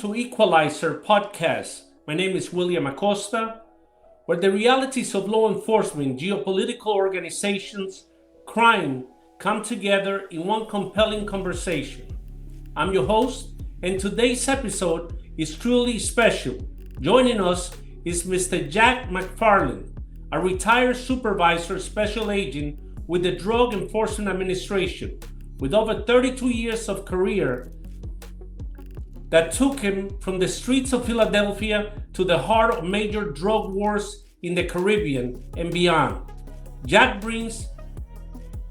to Equalizer podcast. My name is William Acosta, where the realities of law enforcement, geopolitical organizations, crime come together in one compelling conversation. I'm your host, and today's episode is truly special. Joining us is Mr. Jack McFarland, a retired supervisor special agent with the Drug Enforcement Administration, with over 32 years of career that took him from the streets of Philadelphia to the heart of major drug wars in the Caribbean and beyond. Jack brings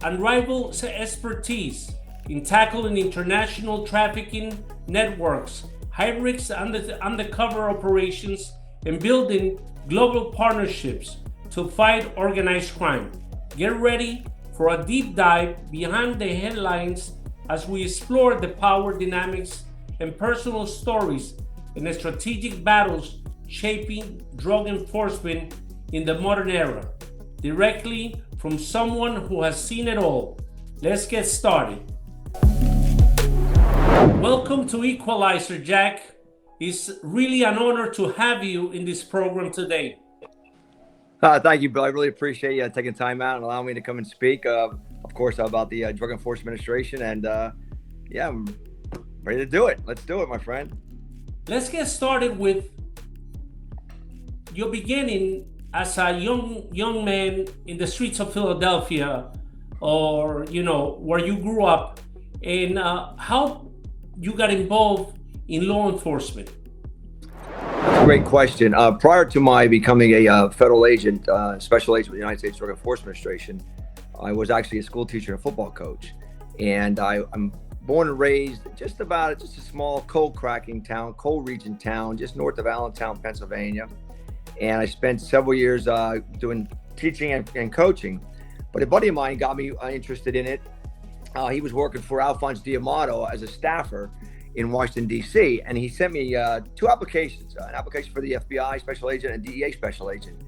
unrivaled expertise in tackling international trafficking networks, high-risk undercover operations, and building global partnerships to fight organized crime. Get ready for a deep dive behind the headlines as we explore the power dynamics and personal stories in the strategic battles shaping drug enforcement in the modern era, directly from someone who has seen it all. Let's get started. Welcome to Equalizer, Jack. It's really an honor to have you in this program today. Thank you, Bill. I really appreciate you taking time out and allowing me to come and speak, of course, about the Drug Enforcement Administration. And I'm ready to do it. Let's do it, my friend. Let's get started with your beginning as a young man in the streets of Philadelphia, or where you grew up, and how you got involved in law enforcement. That's a great question. Prior to my becoming a federal agent, special agent with the United States Drug Enforcement Administration, I was actually a school teacher and a football coach. And I'm born and raised just a small coal region town, just north of Allentown, Pennsylvania. And I spent several years doing teaching and coaching. But a buddy of mine got me interested in it. He was working for Alphonse D'Amato as a staffer in Washington, D.C. And he sent me two applications, an application for the FBI special agent and DEA special agent.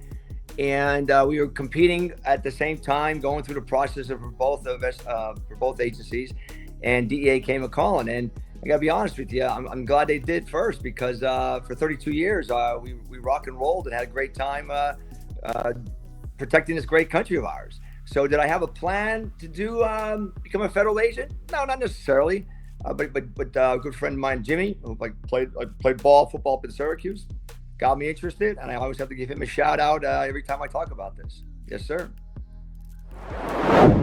And we were competing at the same time, going through the process for both agencies. And DEA came a calling, and I gotta be honest with you, I'm glad they did first, because for 32 years we rock and rolled and had a great time protecting this great country of ours. So did I have a plan to do become a federal agent? No, not necessarily. But a good friend of mine, Jimmy, who I played football up in Syracuse, got me interested, and I always have to give him a shout out every time I talk about this. Yes, sir.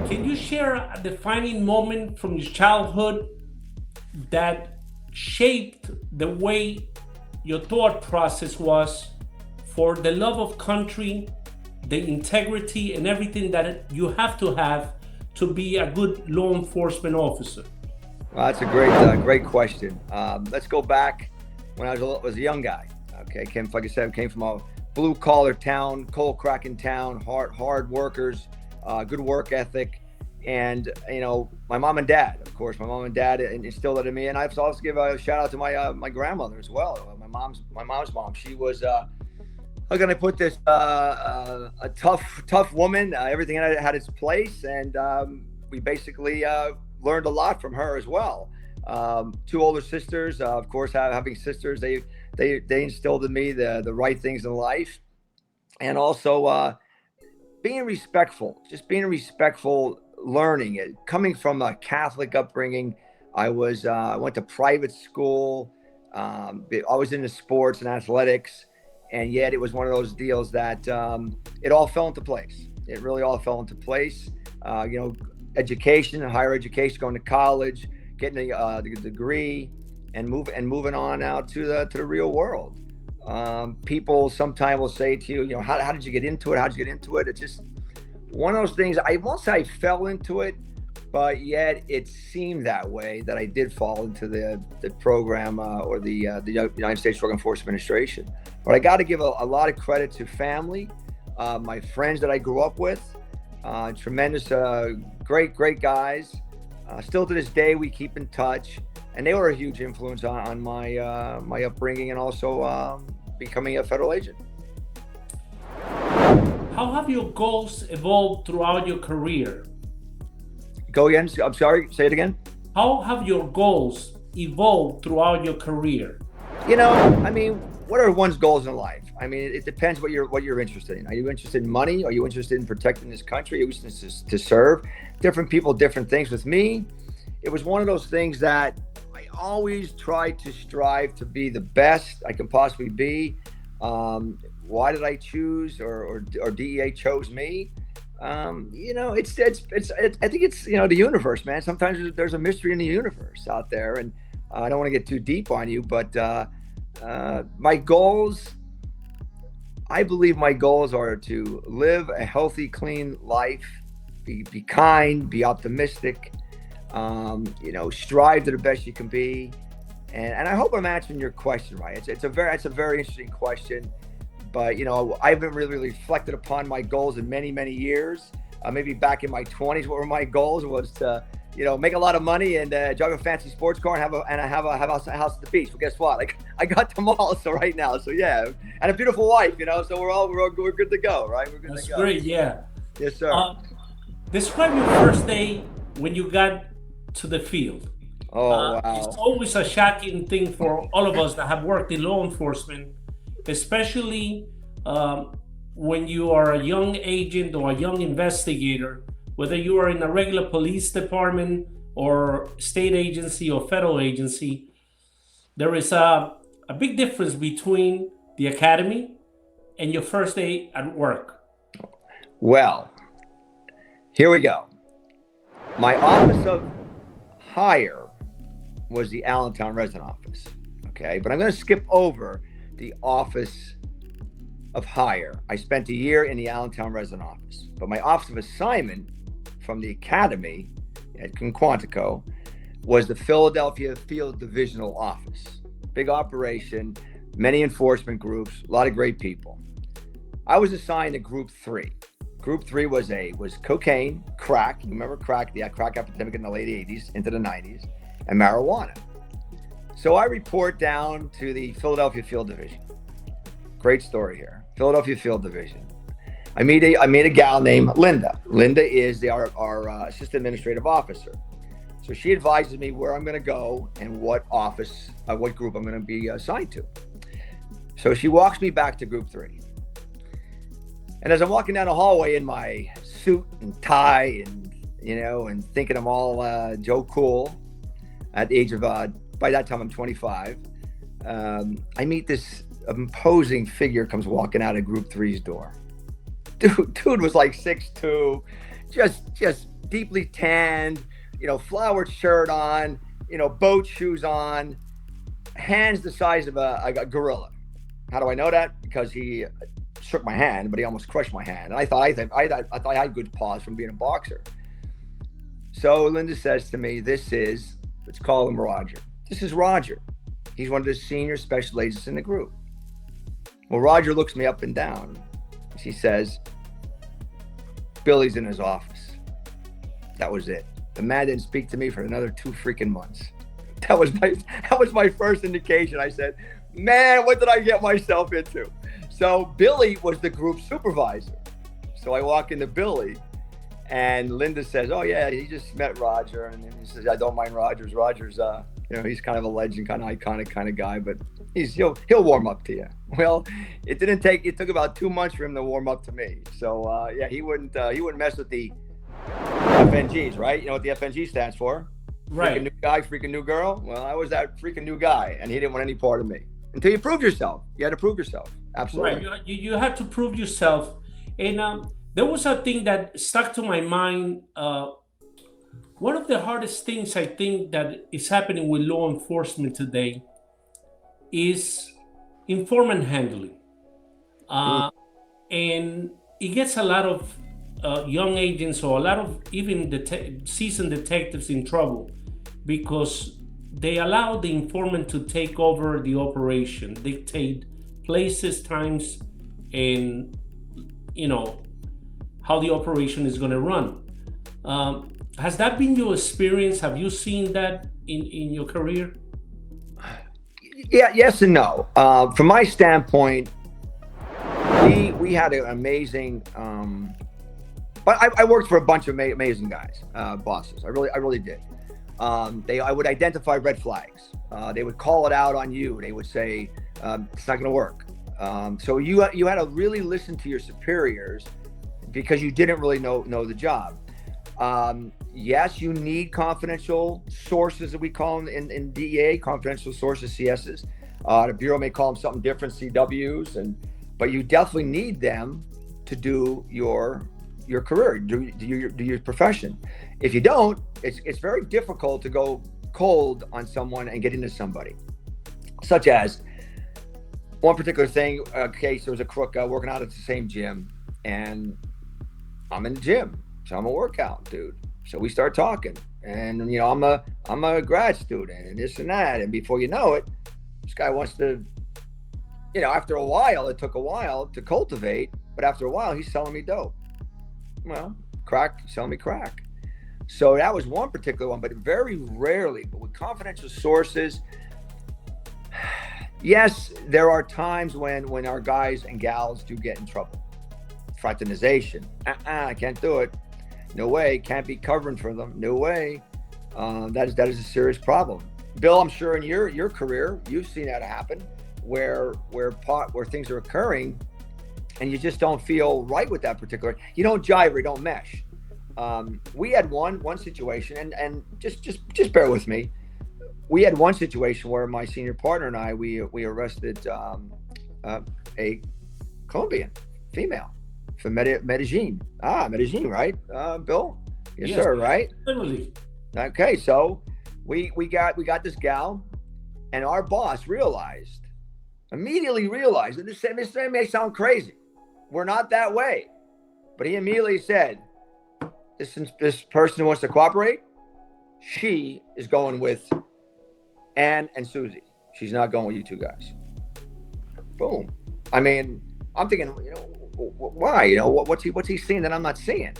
Can you share a defining moment from your childhood that shaped the way your thought process was for the love of country, the integrity, and everything that you have to be a good law enforcement officer? Well, that's a great question. Let's go back when I was a young guy. Okay, like I said, came from a blue collar town, coal cracking town, hard workers. Good work ethic, and my mom and dad. Of course, my mom and dad instilled it in me, and I have to also give a shout out to my grandmother as well. My mom's mom. She was how can I put this? A tough woman. Everything had its place, and we basically learned a lot from her as well. Two older sisters. Of course, having sisters, they instilled in me the right things in life, and also. Being respectful, learning it. Coming from a Catholic upbringing, I went to private school, always into sports and athletics, and yet it was one of those deals that it all fell into place. It really all fell into place. Education, higher education, going to college, getting a degree, and moving on out to the real world. People sometimes will say to you, how did you get into it? How'd you get into it? It's just one of those things. I won't say I fell into it, but yet it seemed that way, that I did fall into the program or the United States Drug Enforcement Administration. But I got to give a lot of credit to family, my friends that I grew up with, tremendous, great guys. Still to this day, we keep in touch. And they were a huge influence on my upbringing and also becoming a federal agent. How have your goals evolved throughout your career? Go again. I'm sorry. Say it again. How have your goals evolved throughout your career? I mean, what are one's goals in life? I mean, it depends what you're interested in. Are you interested in money? Are you interested in protecting this country? Are you interested to serve? Different people, different things. With me, it was one of those things that I always tried to strive to be the best I can possibly be. Why did I choose, or DEA chose me? I think it's the universe, man. Sometimes there's a mystery in the universe out there, and I don't want to get too deep on you, but my goals. I believe my goals are to live a healthy, clean life, be kind, be optimistic, strive to the best you can be. And I hope I'm answering your question right. It's a very interesting question, but I haven't really reflected upon my goals in many, many years. Maybe back in my 20s, what were my goals was to make a lot of money and drive a fancy sports car and have a house at the beach. Well, guess what? Like, I got them all. So right now, yeah, and a beautiful wife. So we're good to go, right? We're good That's to go. great. Yeah. Yes, sir. Describe your first day when you got to the field. Oh, wow. It's always a shocking thing for all of us that have worked in law enforcement, especially when you are a young agent or a young investigator, whether you are in a regular police department or state agency or federal agency. There is a big difference between the academy and your first day at work. Well, here we go. My office of hire was the Allentown resident office. Okay, but I'm going to skip over the office of hire. I spent a year in the Allentown resident office, but my office of assignment from the academy at Quantico was the Philadelphia Field Divisional Office. Big operation, many enforcement groups, a lot of great people. I was assigned to Group 3. Group 3 was cocaine, crack. You remember crack, the crack epidemic in the late 80s into the 90s, and marijuana. So I report down to the Philadelphia Field Division. Great story here. Philadelphia Field Division. I meet a gal named Linda. Linda is our assistant administrative officer. So she advises me where I'm going to go and what office, what group I'm going to be assigned to. So she walks me back to Group 3. And as I'm walking down the hallway in my suit and tie and thinking I'm all Joe Cool at the age of, by that time I'm 25, I meet this imposing figure comes walking out of Group 3's door. Dude was like 6'2", just deeply tanned, flowered shirt on, boat shoes on, hands the size of a gorilla. How do I know that? Because he shook my hand, but he almost crushed my hand. And I thought I had good paws from being a boxer. So Linda says to me, let's call him Roger. This is Roger. He's one of the senior special agents in the group. Well, Roger looks me up and down. She says, Billy's in his office. That was it. The man didn't speak to me for another 2 freaking months. That was my first indication. I said, man, what did I get myself into? So Billy was the group supervisor. So I walk into Billy and Linda says, oh yeah, he just met Roger. And then he says, I don't mind Roger's. Roger's, he's kind of a legend, kind of iconic kind of guy, but he'll warm up to you. Well, it took about 2 months for him to warm up to me. So yeah, he wouldn't mess with the FNGs, right? You know what the FNG stands for? Right. Freaking new guy, freaking new girl. Well, I was that freaking new guy, and he didn't want any part of me. Until you proved yourself. You had to prove yourself. Absolutely. Right. You had to prove yourself. And there was a thing that stuck to my mind. One of the hardest things I think that is happening with law enforcement today is informant handling. And it gets a lot of young agents or a lot of even seasoned detectives in trouble because they allow the informant to take over the operation, dictate places, times, and how the operation is going to run. Has that been your experience? Have you seen that in your career? Yeah, yes and no. From my standpoint, we had an amazing, but I worked for a bunch of amazing guys, bosses. I really did. I would identify red flags. They would call it out on you. They would say, it's not going to work. So you had to really listen to your superiors because you didn't really know the job. Yes, you need confidential sources, that we call them in DEA, confidential sources, CSs. The Bureau may call them something different, CWs, but you definitely need them to do your career, do your profession. If you don't, it's very difficult to go cold on someone and get into somebody. Such as one particular thing, case, there was a crook working out at the same gym, and I'm in the gym, so I'm a workout dude. So we start talking, and I'm a grad student and this and that, and before you know it, this guy wants to, after a while, it took a while to cultivate, but after a while, he's selling me dope. Well, crack, selling me crack. So that was one particular one, but very rarely, but with confidential sources, yes, there are times when our guys and gals do get in trouble. Fraternization, I can't do it. No way, can't be covering for them. No way. That is a serious problem. Bill, I'm sure in your career, you've seen that happen, where things are occurring, and you just don't feel right with that particular. You don't jive or you don't mesh. We had one situation, and just bear with me. We had one situation where my senior partner and I we arrested a Colombian female from Medellin. Medellin, right, Bill? Yes, sir, right? Totally. Okay, so we got this gal, and our boss immediately realized that this may sound crazy. We're not that way, but he immediately said, this person who wants to cooperate, she is going with Ann and Susie. She's not going with you two guys. Boom. I mean, I'm thinking, why? What's he seeing that I'm not seeing?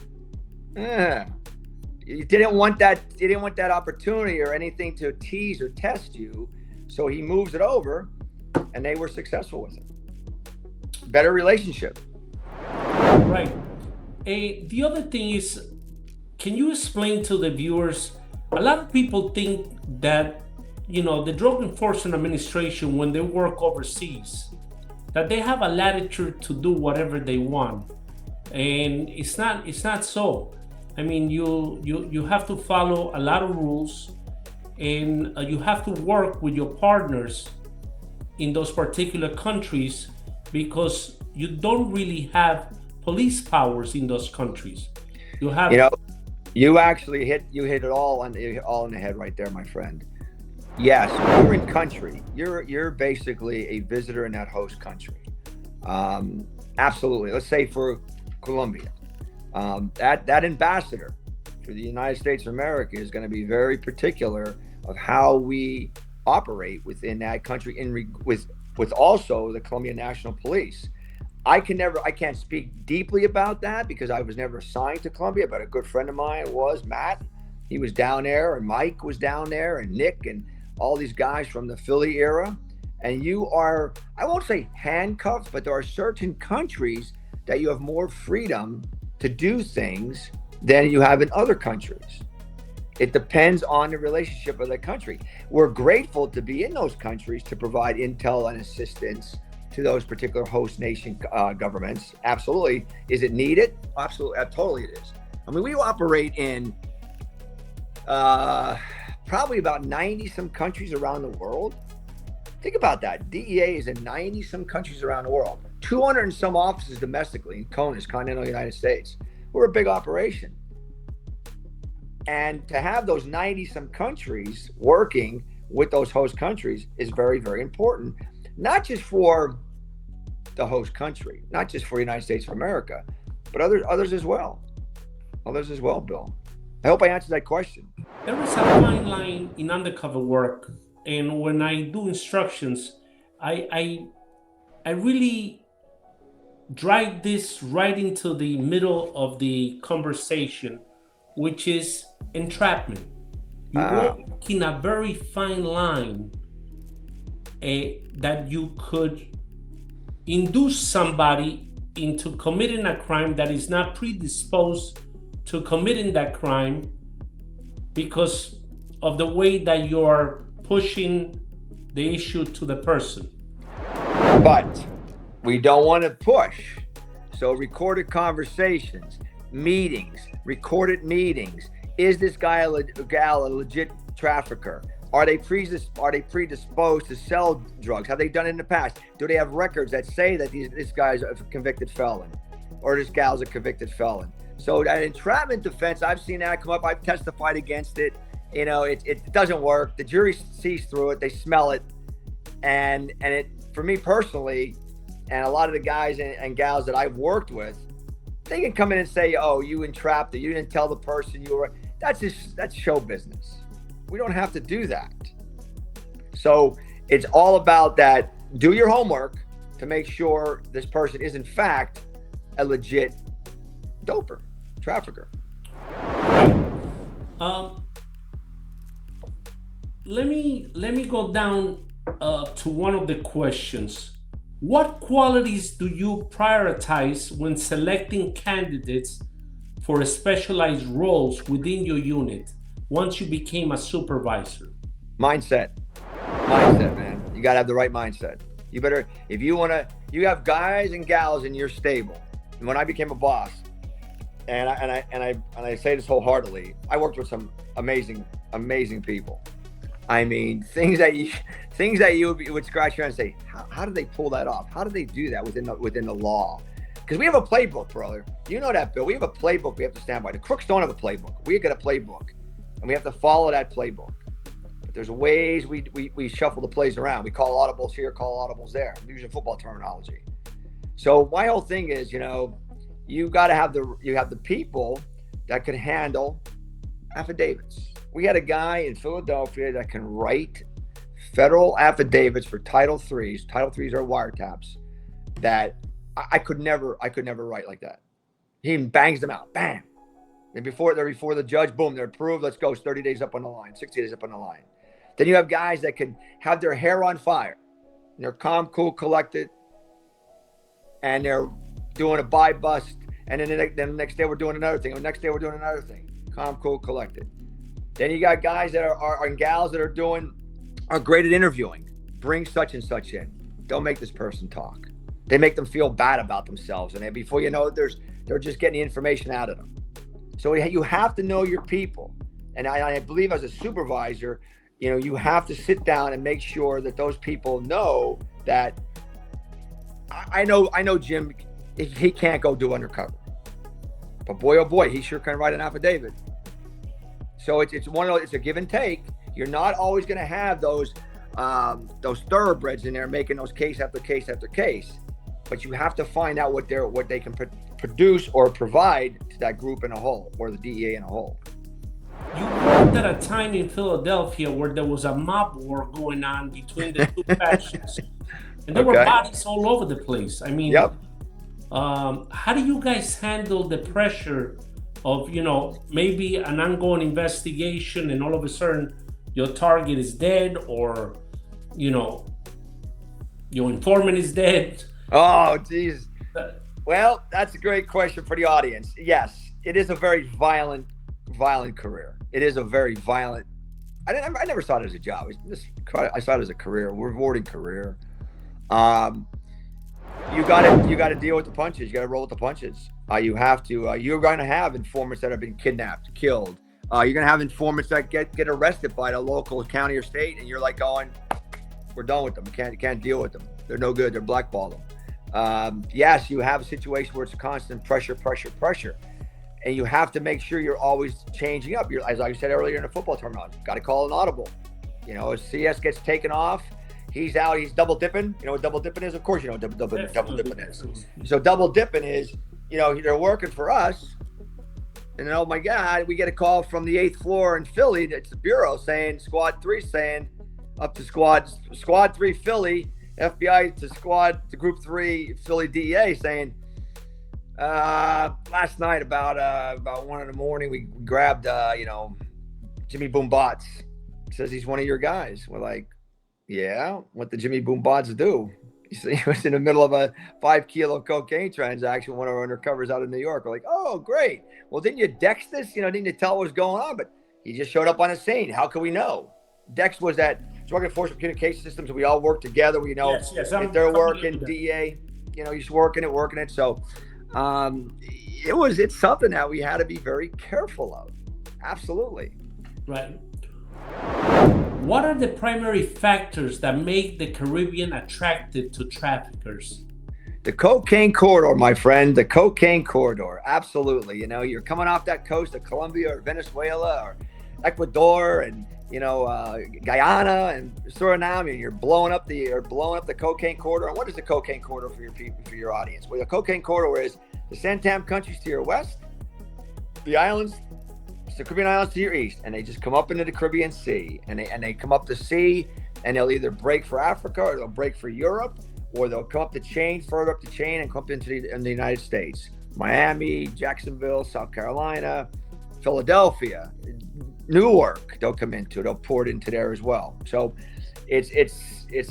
You didn't want that opportunity or anything to tease or test you, so he moves it over, and they were successful with it. Better relationship. Right. The other thing is, can you explain to the viewers? A lot of people think that the Drug Enforcement Administration, when they work overseas, that they have a latitude to do whatever they want, and it's not so. I mean, you have to follow a lot of rules, and you have to work with your partners in those particular countries, because you don't really have police powers in those countries. You have. You actually hit it all in the head right there, my friend. Yes, you're in country. You're basically a visitor in that host country. Absolutely. Let's say for Colombia, that ambassador for the United States of America is going to be very particular of how we operate within that country, with also the Colombian National Police. I can't speak deeply about that because I was never assigned to Colombia, but a good friend of mine was, Matt. He was down there, and Mike was down there, and Nick, and all these guys from the Philly era. And you are, I won't say handcuffed, but there are certain countries that you have more freedom to do things than you have in other countries. It depends on the relationship of the country. We're grateful to be in those countries to provide intel and assistance to those particular host nation governments. Absolutely. Is it needed? Absolutely. Totally it is. I mean, we operate in probably about 90 some countries around the world. Think about that. DEA is in 90 some countries around the world. 200 and some offices domestically in CONUS, continental United States. We're a big operation. And to have those 90 some countries working with those host countries is very, very important. Not just for the host country, not just for the United States of America, but others as well. Others as well, Bill. I hope I answered that question. There is a fine line in undercover work, and when I do instructions, I really drive this right into the middle of the conversation, which is entrapment. You walk in a very fine line that you could induce somebody into committing a crime that is not predisposed to committing that crime, because of the way that you're pushing the issue to the person. But we don't want to push. So recorded conversations, meetings, recorded meetings. Is this guy or gal a legit trafficker? Are they predisposed to sell drugs? Have they done it in the past? Do they have records that say that this guy's a convicted felon or this gal's a convicted felon? So that entrapment defense, I've seen that come up. I've testified against it. You know, it doesn't work. The jury sees through it. They smell it. And it, for me personally, and a lot of the guys and gals that I've worked with, they can come in and say, oh, you entrapped it. You didn't tell the person you were. That's show business. We don't have to do that. So it's all about that. Do your homework to make sure this person is in fact a legit doper, trafficker. Let me go down to one of the questions. What qualities do you prioritize when selecting candidates for specialized roles within your unit once you became a supervisor? Mindset, man. You got to have the right mindset. You better, if you want to, you have guys and gals in your stable. And when I became a boss, and I say this wholeheartedly, I worked with some amazing people. I mean, things that you would scratch your head and say, how did they pull that off? How did they do that within the law? Because we have a playbook, brother. You know that, Bill. We have a playbook we have to stand by. The crooks don't have a playbook. We got a playbook, and we have to follow that playbook. But there's ways we shuffle the plays around. We call audibles here, call audibles there. I'm using football terminology. So my whole thing is, you got to have the people that can handle affidavits. We had a guy in Philadelphia that can write federal affidavits for Title IIIs. Title IIIs are wiretaps that I could never write like that. He bangs them out, bam. And before the judge, boom, they're approved. Let's go. It's 30 days up on the line, 60 days up on the line. Then you have guys that can have their hair on fire. And they're calm, cool, collected, and they're doing a buy bust. And then the next day we're doing another thing. Or the next day we're doing another thing. Calm, cool, collected. Then you got guys that are and gals that are great at interviewing. Bring such and such in. Don't make this person talk. They make them feel bad about themselves, and then before you know it, they're just getting the information out of them. So you have to know your people, and I believe as a supervisor, you have to sit down and make sure that those people know that. I know Jim, he can't go do undercover, but boy oh boy, he sure can write an affidavit. So it's a give and take. You're not always going to have those thoroughbreds in there making those case after case after case, but you have to find out what they can produce or provide to that group in a whole, or the DEA in a whole. You worked at a time in Philadelphia where there was a mob war going on between the two factions, and there were bodies all over the place. I mean, yep. How do you guys handle the pressure of, maybe an ongoing investigation and all of a sudden your target is dead, or, your informant is dead? Oh, geez. Well, that's a great question for the audience. Yes, it is a very violent career. It is a very violent. I never saw it as a job. I saw it as a career, a rewarding career. You got to deal with the punches. You got to roll with the punches. You have to. You're going to have informants that have been kidnapped, killed. You're going to have informants that get arrested by the local county or state, and you're like going, we're done with them. Can't deal with them. They're no good. They're blackballed them. Yes, you have a situation where it's constant pressure, and you have to make sure you're always changing up. As I said earlier in the football terminology, got to call an audible. As CS gets taken off, he's out. He's double dipping. You know what double dipping is? Of course, you know what double dipping is. So double dipping is, they're working for us, and then, oh my God, we get a call from the 8th floor in Philly. It's the bureau saying, Squad 3 saying, up to Squad 3 Philly, FBI to Group 3 Philly DEA saying, last night about 1 a.m, we grabbed Jimmy Boom Bots. Says he's one of your guys. We're like, yeah, what did Jimmy Boom Bots do? He was in the middle of a 5-kilo cocaine transaction, one of our undercovers out of New York. We're like, oh, great. Well, didn't you dex this? Didn't you tell what was going on? But He just showed up on the scene. How can we know? Dex was that Drug Enforcement Communication Systems. We all work together. We know Yes, if they're working, DEA, he's working it. So it's something that we had to be very careful of. Absolutely. Right. What are the primary factors that make the Caribbean attractive to traffickers? The cocaine corridor, my friend, the cocaine corridor. Absolutely. You're coming off that coast of Colombia or Venezuela or Ecuador and, Guyana and Suriname, and you're blowing up the cocaine corridor. And what is the cocaine corridor for your people, for your audience? Well, the cocaine corridor is the Santam countries to your west, the islands, the Caribbean islands to your east, and they just come up into the Caribbean Sea, and they come up the sea, and they'll either break for Africa or they'll break for Europe, or they'll come up the chain, further up the chain, and come up into the United States. Miami, Jacksonville, South Carolina, Philadelphia, Newark, they'll come into. They'll pour it into there as well. So it's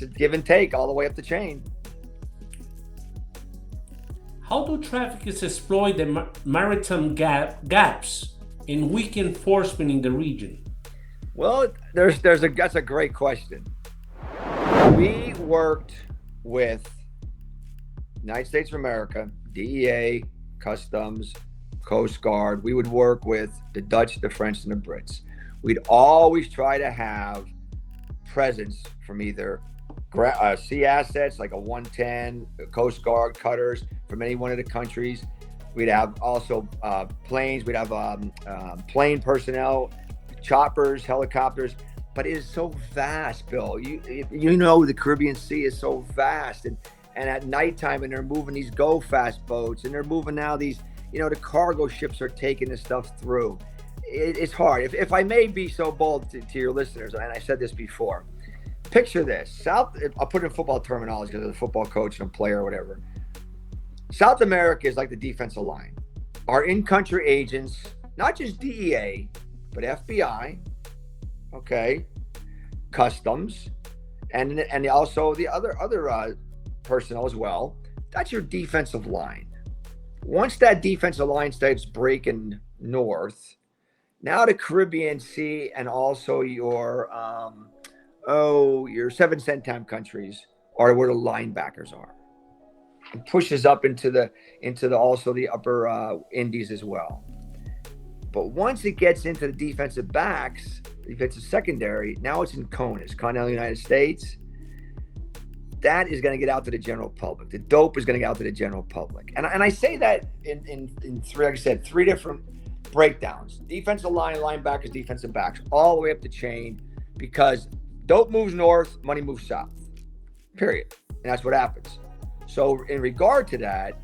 a give and take all the way up the chain. How do traffickers exploit the maritime gaps in weak enforcement in the region? Well, that's a great question. We worked with United States of America, DEA, Customs, Coast Guard. We would work with the Dutch, the French, and the Brits. We'd always try to have presence from either sea assets like a 110, Coast Guard cutters from any one of the countries. We'd have also planes. We'd have plane personnel, choppers, helicopters. But it is so vast, Bill. The Caribbean Sea is so vast, and at nighttime, and they're moving these go-fast boats, and they're moving now these, the cargo ships are taking this stuff through. It's hard. If I may be so bold to your listeners, and I said this before, picture this. I'll put it in football terminology because I'm a football coach and a player or whatever. South America is like the defensive line. Our in-country agents, not just DEA, but FBI, okay, Customs, and also the other personnel as well. That's your defensive line. Once that defensive line starts breaking north, now the Caribbean Sea and also your 7 centime countries are where the linebackers are. It pushes up into the also the upper Indies as well. But once it gets into the defensive backs, defensive secondary, now it's in CONUS, Continental United States. That is going to get out to the general public. The dope is going to get out to the general public. And I say that in three, like I said, 3 different breakdowns. Defensive line, linebackers, defensive backs, all the way up the chain, because dope moves north, money moves south, period. And that's what happens. So in regard to that,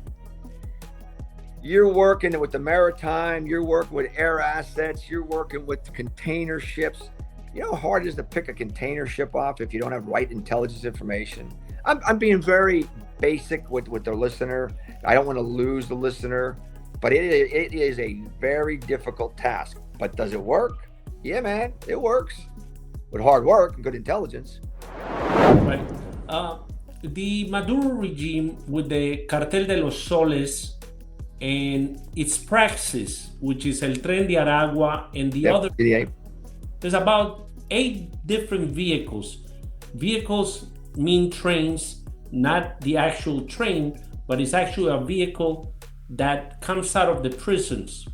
you're working with the maritime, you're working with air assets, you're working with container ships. You know how hard it is to pick a container ship off if you don't have right intelligence information? I'm being very basic with the listener. I don't want to lose the listener, but it is a very difficult task. But does it work? Yeah, man, it works. With hard work and good intelligence. Right. The Maduro regime with the Cartel de los Soles and its praxis, which is El Tren de Aragua and the other, there's about 8 different vehicles. Vehicles mean trains, not the actual train, but it's actually a vehicle that comes out of the prisons.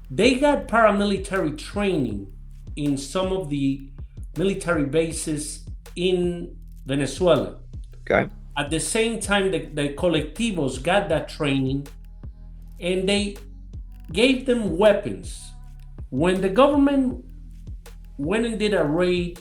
They got paramilitary training in some of the military bases in Venezuela. Okay. At the same time, the colectivos got that training, and they gave them weapons. When the government went and did a raid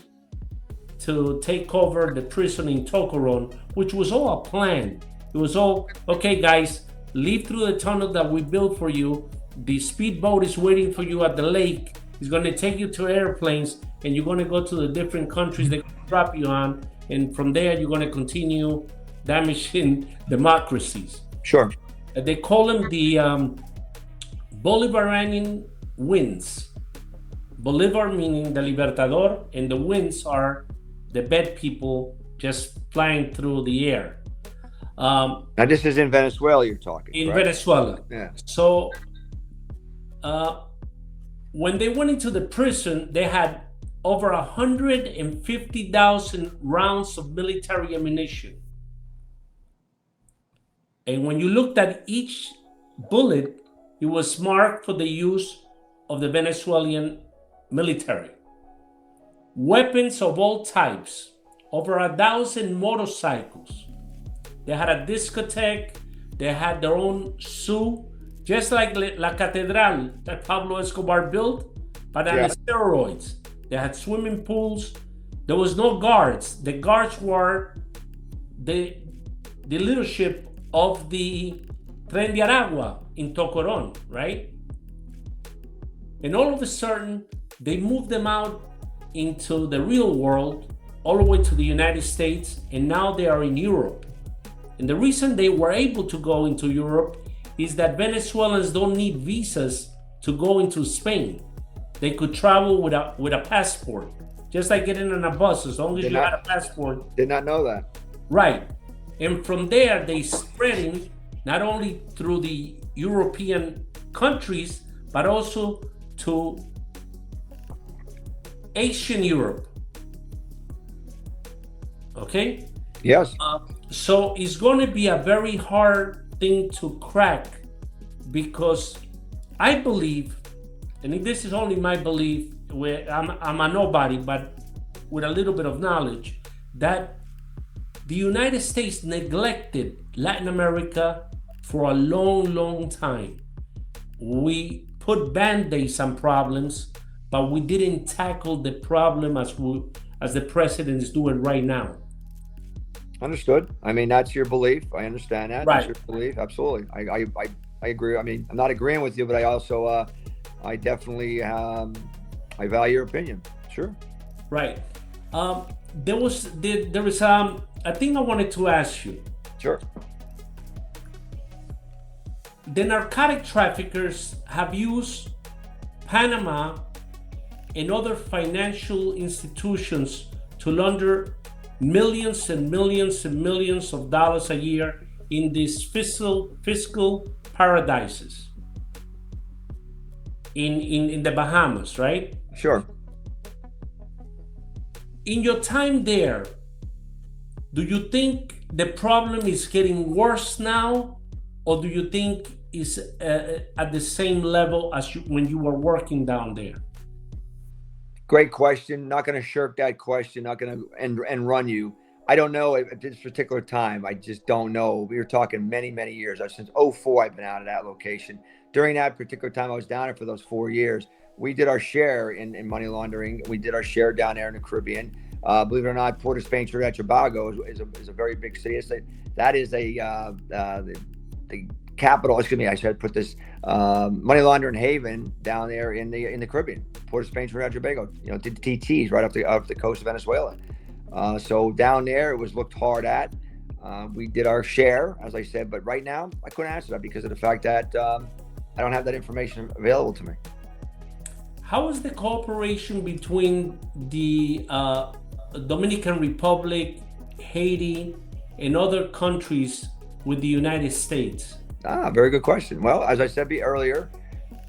to take over the prison in Tocoron, which was all a plan. It was all, okay, guys, leave through the tunnel that we built for you. The speedboat is waiting for you at the lake. It's going to take you to airplanes, and you're going to go to the different countries they drop you on. And from there, you're going to continue damaging democracies. Sure. They call them the Bolivarian winds. Bolivar meaning the Libertador, and the winds are the bad people just flying through the air. Now, this is in Venezuela you're talking, in right? Venezuela. Yeah. So when they went into the prison, they had over 150,000 rounds of military ammunition. And when you looked at each bullet, it was marked for the use of the Venezuelan military. Weapons of all types, over 1,000 motorcycles. They had a discotheque, they had their own zoo, just like La Catedral that Pablo Escobar built, but on steroids. They had swimming pools. There was no guards. The guards were the leadership of the Tren de Aragua in Tocoron, right? And all of a sudden, they moved them out into the real world, all the way to the United States, and now they are in Europe. And the reason they were able to go into Europe is that Venezuelans don't need visas to go into Spain. They could travel with a passport, just like getting on a bus, as long as you had a passport. Did not know that. Right. And from there, they spreading not only through the European countries, but also to Asian Europe. Okay? Yes. So it's going to be a very hard thing to crack, because I believe, and this is only my belief, where I'm a nobody, but with a little bit of knowledge, that the United States neglected Latin America for a long, long time. We put band-aids on problems, but we didn't tackle the problem as the president is doing right now. Understood. I mean, that's your belief. I understand that. Right. That's your belief. Absolutely. I agree. I mean, I'm not agreeing with you, but I also, I definitely, I value your opinion. Sure. Right. There is a thing I wanted to ask you. Sure. The narcotic traffickers have used Panama and other financial institutions to launder millions and millions and millions of dollars a year in these fiscal paradises in the Bahamas, right? Sure. In your time there, do you think the problem is getting worse now, or do you think it's at the same level as when you were working down there? Great question. Not going to shirk that question. Not going to end run you. I don't know at this particular time. I just don't know. We were talking many, many years. Since 2004, I've been out of that location. During that particular time, I was down there for those 4 years. We did our share in money laundering. We did our share down there in the Caribbean. Believe it or not, Port of Spain, Trinidad, Tobago is a very big city. That is the capital. Excuse me, I should put this money laundering haven down there in the Caribbean. Port of Spain, Trinidad, Tobago. You know, did TTs right off the coast of Venezuela. So down there, it was looked hard at. We did our share, as I said, but right now I couldn't answer that because of the fact that I don't have that information available to me. How is the cooperation between the Dominican Republic, Haiti, and other countries with the United States? Very good question. Well, as I said earlier,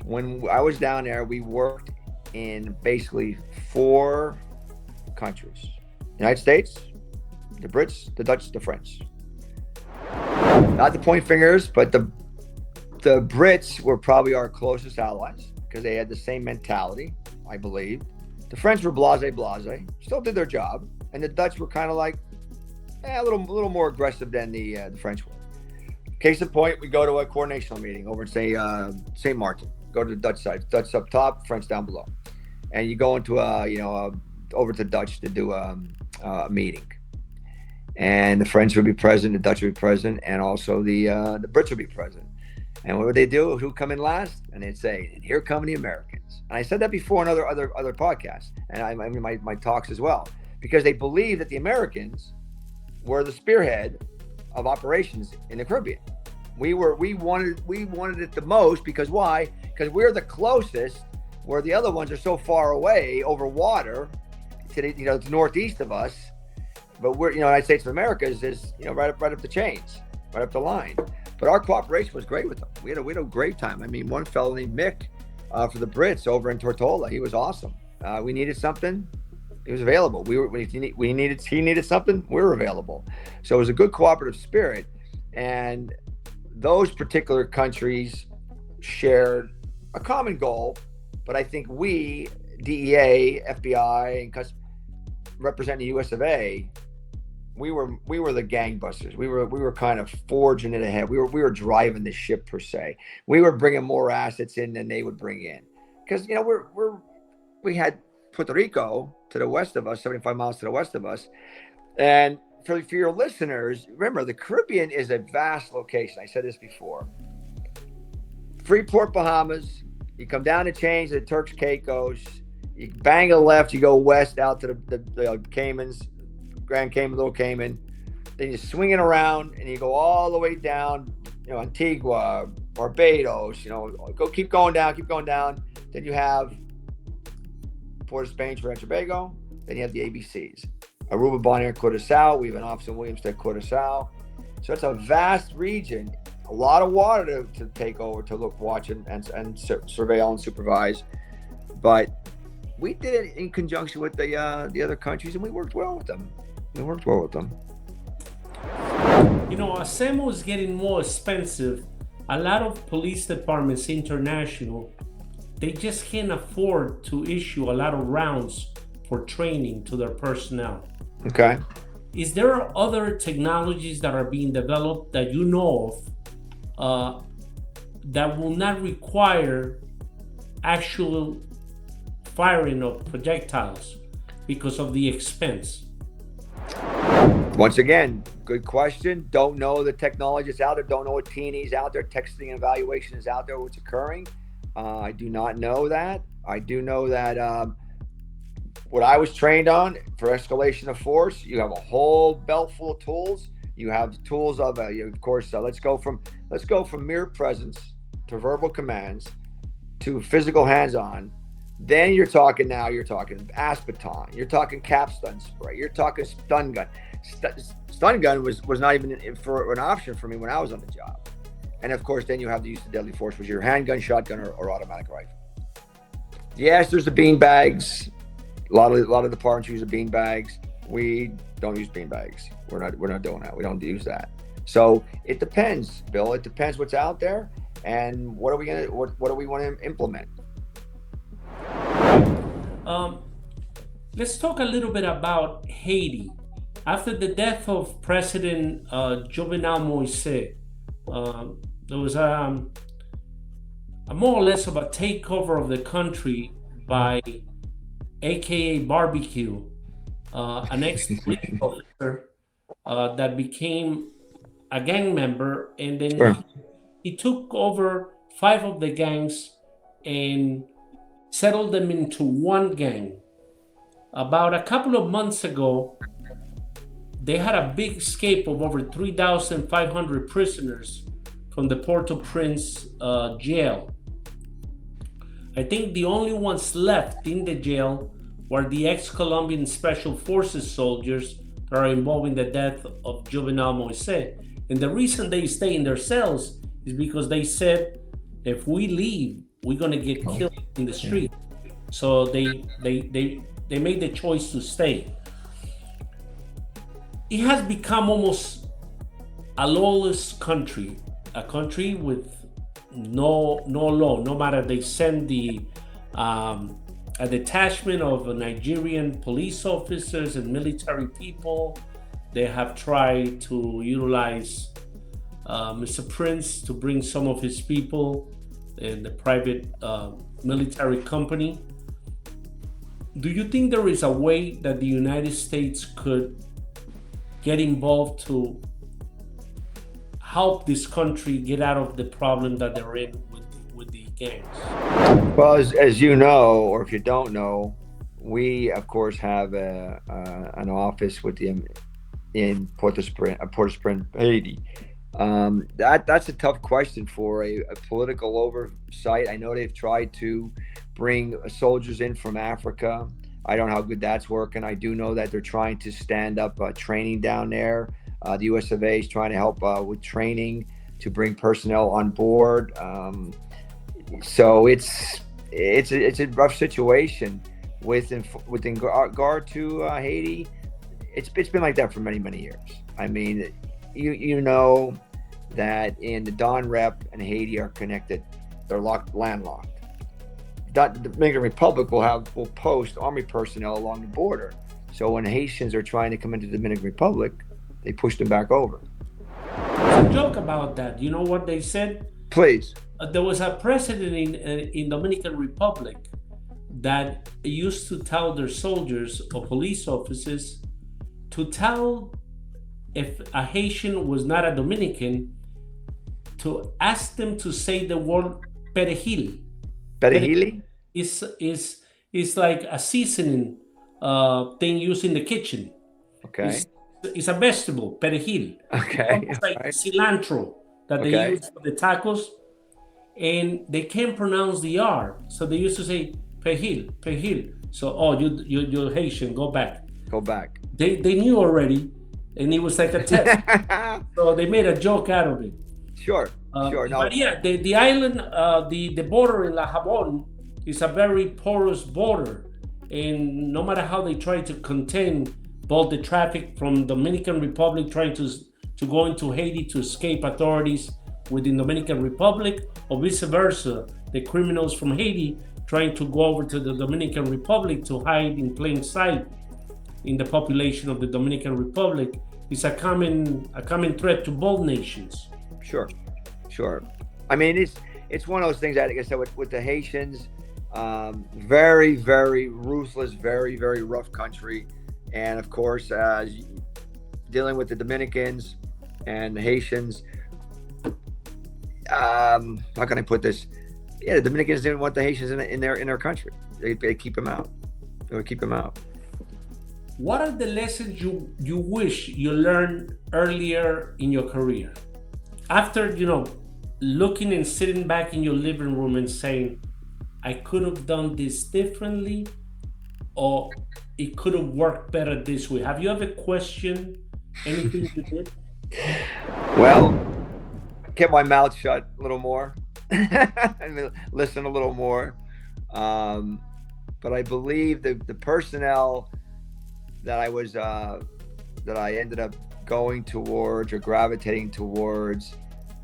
when I was down there, we worked in basically 4 countries: United States, the Brits, the Dutch, the French. Not to point fingers, but the Brits were probably our closest allies because they had the same mentality, I believe. The French were blase, still did their job, and the Dutch were kind of like a little more aggressive than the French were. Case in point, we go to a coordination meeting over at St. Martin. Go to the Dutch side, Dutch up top, French down below, and you go into over to Dutch to do a meeting. And the French would be present, the Dutch would be present, and also the Brits would be present. And what would they do? Who come in last? And they'd say, "And here come the Americans." And I said that before in other podcasts, and I mean my talks as well, because they believe that the Americans were the spearhead of operations in the Caribbean. We wanted it the most because why? Because we're the closest, where the other ones are so far away over water to the northeast of us. But we're United States of America is right up the chains, right up the line. But our cooperation was great with them. We had a great time. I mean, one fellow named Mick, for the Brits over in Tortola. He was awesome. We needed something. He was available. He needed something. We were available. So it was a good cooperative spirit. And those particular countries shared a common goal. But I think we, DEA, FBI, and representing the US of A, we were the gangbusters. We were kind of forging it ahead. We were driving the ship per se. We were bringing more assets in than they would bring in, because we had Puerto Rico to the west of us, 75 miles to the west of us, and for your listeners, remember the Caribbean is a vast location. I said this before. Freeport, Bahamas. You come down to change the Turks Caicos. You bang a left. You go west out to the Caymans. Grand Cayman, Little Cayman, then you're swinging around and you go all the way down, Antigua, Barbados, keep going down. Then you have Port of Spain, Trinidad and Tobago. Then you have the ABCs, Aruba, Bonaire, Curacao. We have an office in Williamston, Curacao. So it's a vast region, a lot of water to take over, to look, watch, and surveil and supervise. But we did it in conjunction with the other countries, and we worked well with them. As SAMO is getting more expensive, a lot of police departments international, they just can't afford to issue a lot of rounds for training to their personnel. Okay. Is there other technologies that are being developed that you know of that will not require actual firing of projectiles because of the expense? Once again, good question. Don't know the technology that's out there. Don't know what T&E's out there. Texting and evaluation is out there. What's occurring? I do not know that. I do know that what I was trained on for escalation of force, you have a whole belt full of tools. You have tools of course. Let's go from mere presence to verbal commands to physical hands-on. Then you're talking Aspeton, you're talking capstun spray, you're talking stun gun. Stun gun was not even for an option for me when I was on the job. And of course, then you have the use of deadly force, which is your handgun, shotgun, or automatic rifle. Yes, there's the bean bags. A lot of departments use the bean bags. We don't use bean bags. We're not doing that. We don't use that. So it depends, Bill. It depends what's out there and what do we want to implement. Let's talk a little bit about Haiti. After the death of President Jovenel Moise, there was a more or less of a takeover of the country by AKA Barbecue, an ex-police officer that became a gang member, and then Sure. he took over 5 of the gangs and settled them into one gang. About a couple of months ago, they had a big escape of over 3,500 prisoners from the Port-au-Prince jail. I think the only ones left in the jail were the ex-Colombian Special Forces soldiers that are involved in the death of Jovenel Moise. And the reason they stay in their cells is because they said, if we leave, we're gonna get killed in the street. So they made the choice to stay. It has become almost a lawless country, a country with no law. No matter, they send a detachment of Nigerian police officers and military people. They have tried to utilize Mr. Prince to bring some of his people in the private military company. Do you think there is a way that the United States could get involved to help this country get out of the problem that they're in with the gangs? Well, as you know, or if you don't know, we of course have an office with them in Port-au-Prince, Haiti. That's a tough question for a political oversight. I know they've tried to bring soldiers in from Africa. I don't know how good that's working. I do know that they're trying to stand up training down there. The US of A is trying to help with training to bring personnel on board. So it's it's a rough situation within regard to Haiti. It's been like that for many years. I mean, you know that in the Don Rep and Haiti are connected. They're landlocked. The Dominican Republic will post army personnel along the border. So when Haitians are trying to come into the Dominican Republic, they push them back over. There's a joke about that. You know what they said? Please. There was a president in Dominican Republic that used to tell their soldiers or police officers to tell if a Haitian was not a Dominican, to ask them to say the word perejil. Perejil is like a seasoning thing used in the kitchen. Okay. It's a vegetable, perejil. Okay. It's like cilantro that they use for the tacos, and they can't pronounce the R, so they used to say perejil. So, oh, you're Haitian, go back. They knew already, and it was like a test. So they made a joke out of it. Sure. No. But yeah, the island, the border in La Habon is a very porous border, and no matter how they try to contain both the traffic from Dominican Republic trying to go into Haiti to escape authorities within Dominican Republic, or vice versa, the criminals from Haiti trying to go over to the Dominican Republic to hide in plain sight in the population of the Dominican Republic, is a common threat to both nations. Sure. I mean, it's one of those things that, like I said, with the Haitians, very, very ruthless, very, very rough country. And of course, dealing with the Dominicans and the Haitians, how can I put this? Yeah, the Dominicans didn't want the Haitians in their country. They keep them out. They would keep them out. What are the lessons you wish you learned earlier in your career? After, looking and sitting back in your living room and saying, I could have done this differently, or it could have worked better this way. Have you ever questioned anything you did? Well, kept my mouth shut a little more and listen a little more. But I believe the personnel that I ended up going towards or gravitating towards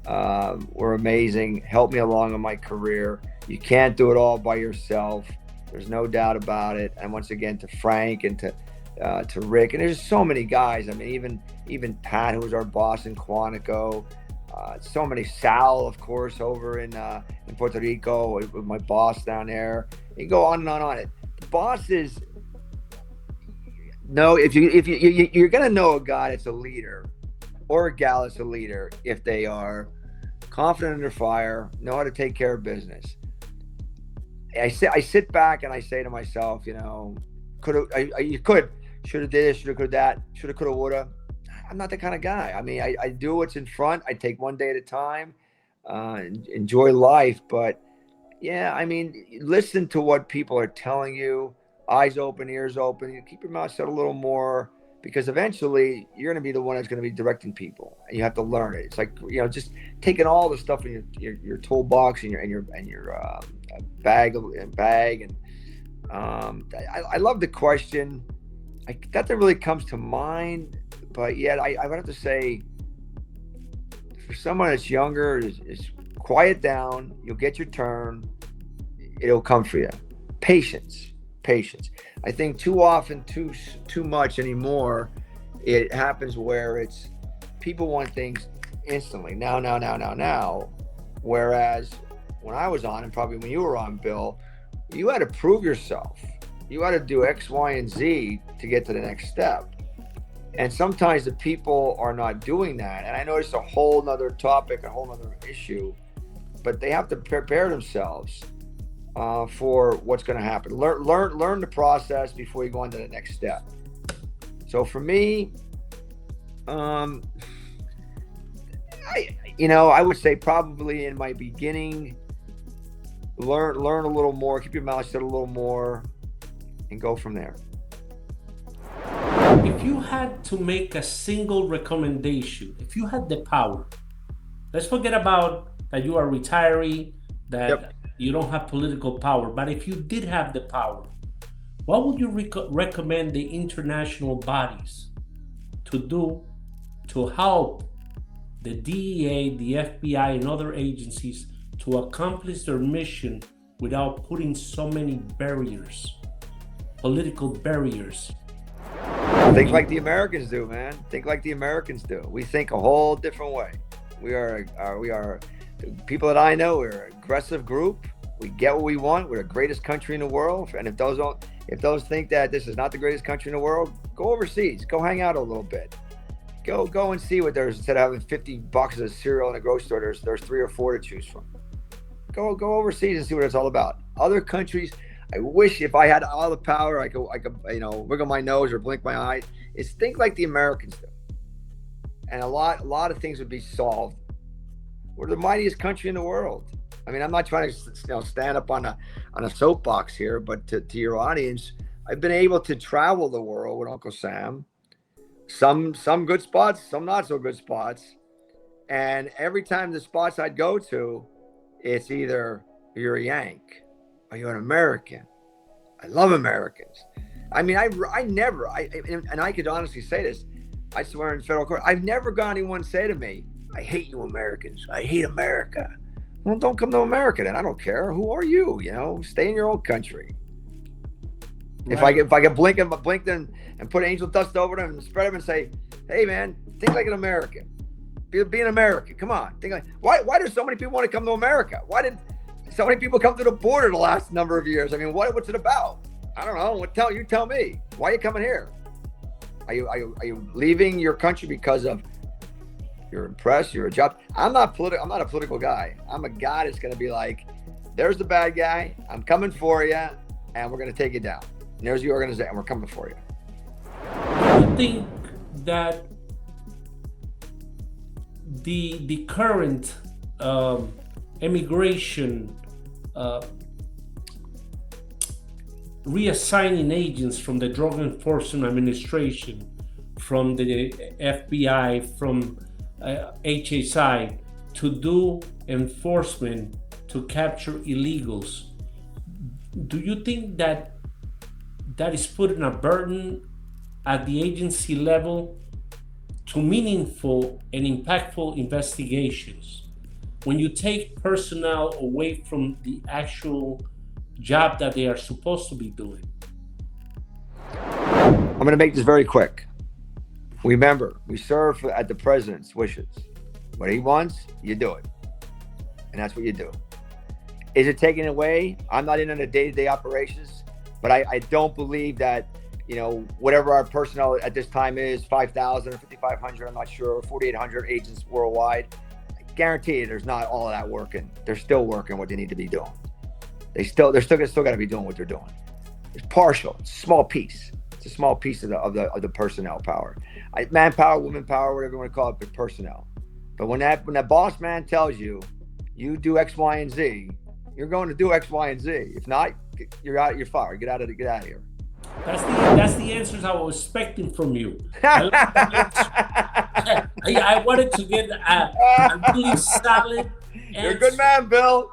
were amazing, helped me along in my career. You can't do it all by yourself. There's no doubt about it. And once again, to Frank and to Rick, and there's so many guys. I mean, even Pat, who was our boss in Quantico. So many. Sal, of course, over in Puerto Rico with my boss down there. You can go on and on it. The bosses know if you're gonna know a guy that's a leader or a gal that's a leader if they are confident under fire, know how to take care of business. I sit back and I say to myself, should have did this, should have could that, should have could have would have. I'm not that kind of guy. I mean, I do what's in front. I take one day at a time, enjoy life. But yeah, I mean, listen to what people are telling you. Eyes open, ears open. You keep your mouth shut a little more, because eventually you're going to be the one that's going to be directing people, and you have to learn it. It's like, just taking all the stuff in your toolbox and your bag. And I love the question. That really comes to mind, but yet I would have to say, for someone that's younger, is quiet down. You'll get your turn. It'll come for you. Patience. I think too often, too much anymore, it happens where it's people want things instantly, now. Whereas when I was on, and probably when you were on, Bill, you had to prove yourself. You had to do X, Y, and Z to get to the next step. And sometimes the people are not doing that. And I know it's a whole nother topic, a whole nother issue, but they have to prepare themselves for what's going to happen. Learn the process before you go on to the next step. So for me, I would say probably in my beginning, learn a little more, keep your mouth shut a little more, and go from there. If you had to make a single recommendation, if you had the power, let's forget about that you are a retiree, that you don't have political power, but if you did have the power, what would you recommend the international bodies to do to help the DEA, the FBI, and other agencies to accomplish their mission without putting so many barriers, political barriers? Think like the Americans do, man. Think like the Americans do. We think a whole different way. We are people that I know. We're an aggressive group. We get what we want. We're the greatest country in the world. And if those think that this is not the greatest country in the world, go overseas. Go hang out a little bit. Go and see what there's. Instead of having 50 boxes of cereal in a grocery store, there's 3 or 4 to choose from. Go overseas and see what it's all about. Other countries. I wish if I had all the power, I could wiggle my nose or blink my eye. Is think like the Americans do, and a lot of things would be solved. We're the mightiest country in the world. I mean, I'm not trying to stand up on a soapbox here, but to your audience, I've been able to travel the world with Uncle Sam. Some good spots, some not so good spots, and every time the spots I'd go to, it's either you're a Yank. Are you an American? I love Americans. I mean, I never, and I could honestly say this, I swear in federal court, I've never got anyone say to me, I hate you Americans. I hate America. Well, don't come to America then. I don't care. Who are you? Stay in your own country. Right. If I could blink them and put angel dust over them and spread them and say, hey man, think like an American. Be an American. Come on. Think like, why do so many people want to come to America? Why did so many people come to the border the last number of years? I mean, what's it about? I don't know. You tell me. Why are you coming here? Are you leaving your country because of you're impressed, you're a job? I'm not a political guy. I'm a guy that's going to be like, there's the bad guy. I'm coming for you, and we're going to take it down. And there's the organization. We're coming for you. Do you think that the current immigration reassigning agents from the Drug Enforcement Administration, from the FBI, from HSI to do enforcement to capture illegals, do you think that is putting a burden at the agency level to meaningful and impactful investigations? When you take personnel away from the actual job that they are supposed to be doing? I'm going to make this very quick. Remember, we serve at the president's wishes. What he wants, you do it. And that's what you do. Is it taken away? I'm not in on the day-to-day operations, but I don't believe that, whatever our personnel at this time is, 5,000 or 5,500, I'm not sure, 4,800 agents worldwide. I guarantee you there's not all of that working. They're still working what they need to be doing. They're still got to be doing what they're doing. It's partial. It's a small piece. It's a small piece of the personnel power. Manpower, woman power, whatever you want to call it, but personnel. But when that boss man tells you, you do X, Y, and Z, you're going to do X, Y, and Z. If not, you're out. You're fired. Get out of here. That's the answers I was expecting from you. I wanted to get a really solid answer. You're a good man, Bill.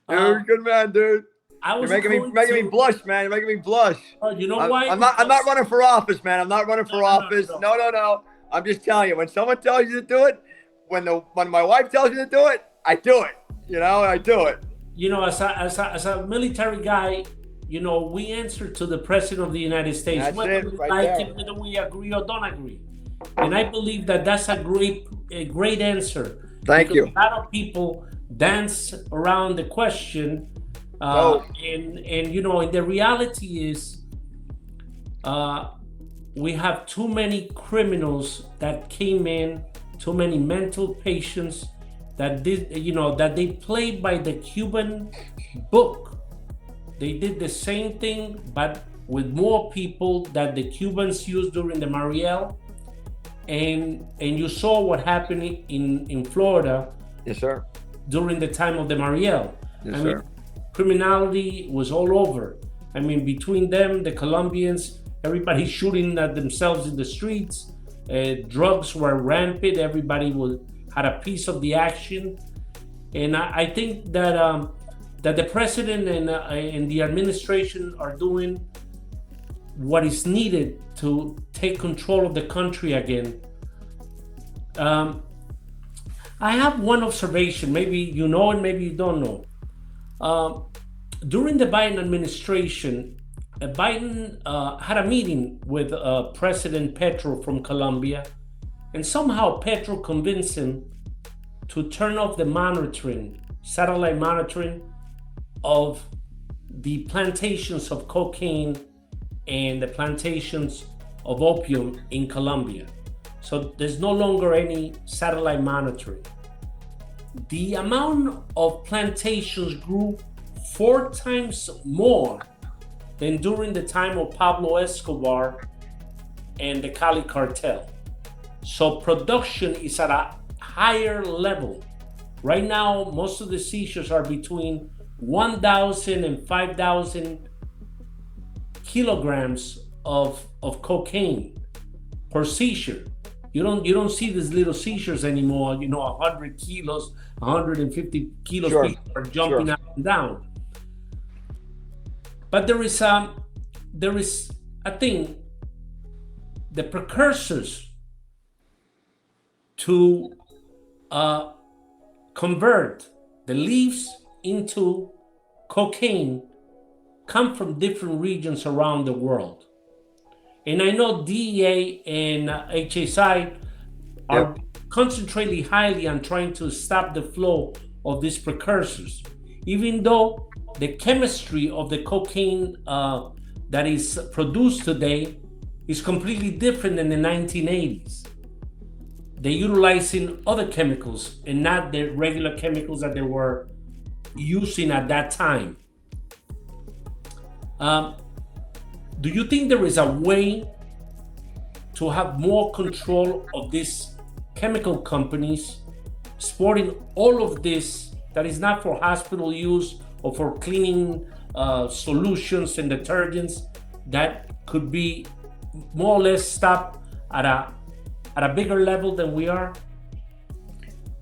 You're a good man, dude. You're making me blush, man. You're making me blush. You know why? I'm not running for office, man. I'm not running for office. No. I'm just telling you. When someone tells you to do it, when my wife tells you to do it, I do it. I do it. As a military guy, we answer to the President of the United States, that's whether we like it, whether we agree or don't agree. And I believe that's a great answer. Thank you. A lot of people dance around the question, and the reality is, we have too many criminals that came in, too many mental patients that they played by the Cuban book. They did the same thing, but with more people that the Cubans used during the Mariel. And you saw what happened in Florida. Yes, sir. During the time of the Mariel. Yes, sir. Criminality was all over. Between them, the Colombians, everybody shooting at themselves in the streets. Drugs were rampant. Everybody had a piece of the action. And I think that that the president and the administration are doing what is needed to take control of the country again. I have one observation, maybe you know and maybe you don't know. During the Biden administration, Biden had a meeting with President Petro from Colombia, and somehow Petro convinced him to turn off the monitoring, satellite monitoring of the plantations of cocaine and the plantations of opium in Colombia. So there's no longer any satellite monitoring. The amount of plantations grew 4 times more than during the time of Pablo Escobar and the Cali cartel. So production is at a higher level. Right now, most of the seizures are between 1,000 and 5,000 kilograms of cocaine per seizure. You don't see these little seizures anymore. 100 kilos, 150 kilos Sure. people are jumping up and down. But there is a thing, the precursors to convert the leaves into cocaine come from different regions around the world. And I know DEA and HSI are concentrating highly on trying to stop the flow of these precursors, even though the chemistry of the cocaine that is produced today is completely different than the 1980s. They're utilizing other chemicals and not the regular chemicals that they were using at that time. Do you think there is a way to have more control of these chemical companies exporting all of this that is not for hospital use or for cleaning solutions and detergents, that could be more or less stopped at a bigger level than we are?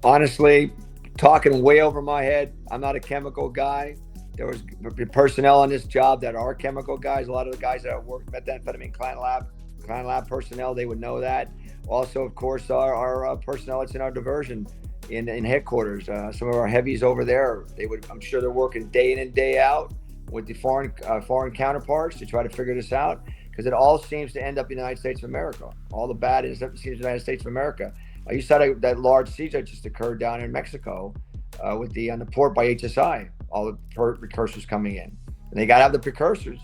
Honestly, talking way over my head. I'm not a chemical guy. There was personnel on this job that are chemical guys. A lot of the guys that work methamphetamine client lab personnel, they would know that. Also, of course, our personnel that's in our diversion in headquarters. Some of our heavies over there, I'm sure they're working day in and day out with the foreign counterparts to try to figure this out, because it all seems to end up in the United States of America. All the bad seems to be in the United States of America. You saw that large siege that just occurred down in Mexico on the port by HSI. All the precursors coming in, and they got to have the precursors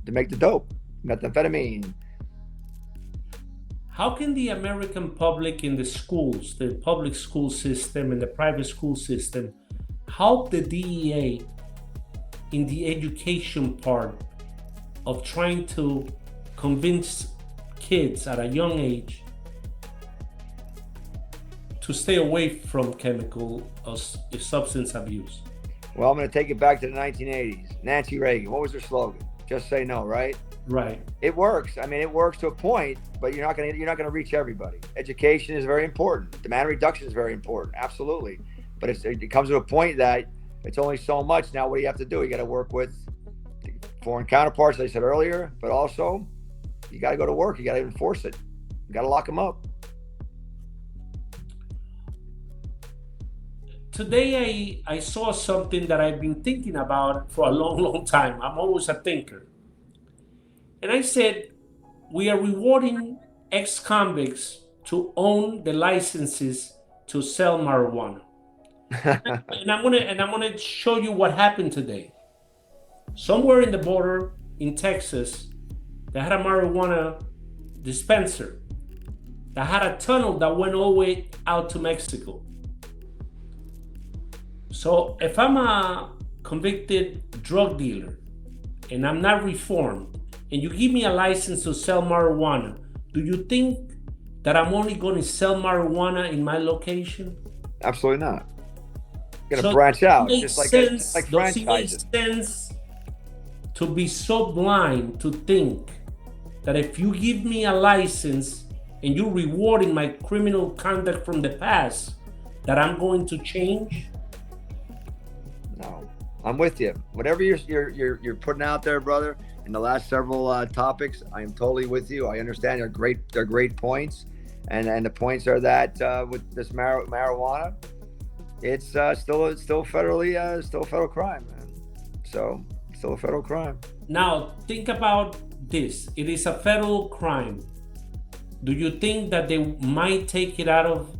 to make the dope, methamphetamine. How can the American public in the schools, the public school system and the private school system, help the DEA in the education part of trying to convince kids at a young age to stay away from chemical or substance abuse? Well, I'm going to take it back to the 1980s. Nancy Reagan, what was her slogan? Just say no, right? Right. It works. I mean, it works to a point, but you're not going to reach everybody. Education is very important. Demand reduction is very important. Absolutely. But it comes to a point that it's only so much. Now, what do you have to do? You got to work with foreign counterparts, as I said earlier, but also you got to go to work. You got to enforce it. You got to lock them up. Today, I saw something that I've been thinking about for a long, long time. I'm always a thinker. And I said, we are rewarding ex-convicts to own the licenses to sell marijuana. and I'm gonna show you what happened today. Somewhere in the border in Texas, they had a marijuana dispenser that had a tunnel that went all the way out to Mexico. So if I'm a convicted drug dealer and I'm not reformed, and you give me a license to sell marijuana, do you think that I'm only going to sell marijuana in my location? Absolutely not. You're going to branch out. Just like Does it franchises. make sense to be so blind to think that if you give me a license and you're rewarding my criminal conduct from the past, that I'm going to change? No. I'm with you. Whatever you're putting out there, brother. In the last several topics, I am totally with you. I understand they're great points, and the points are that with this marijuana, it's still federal crime, man. So still a federal crime. Now think about this. It is a federal crime. Do you think that they might take it out of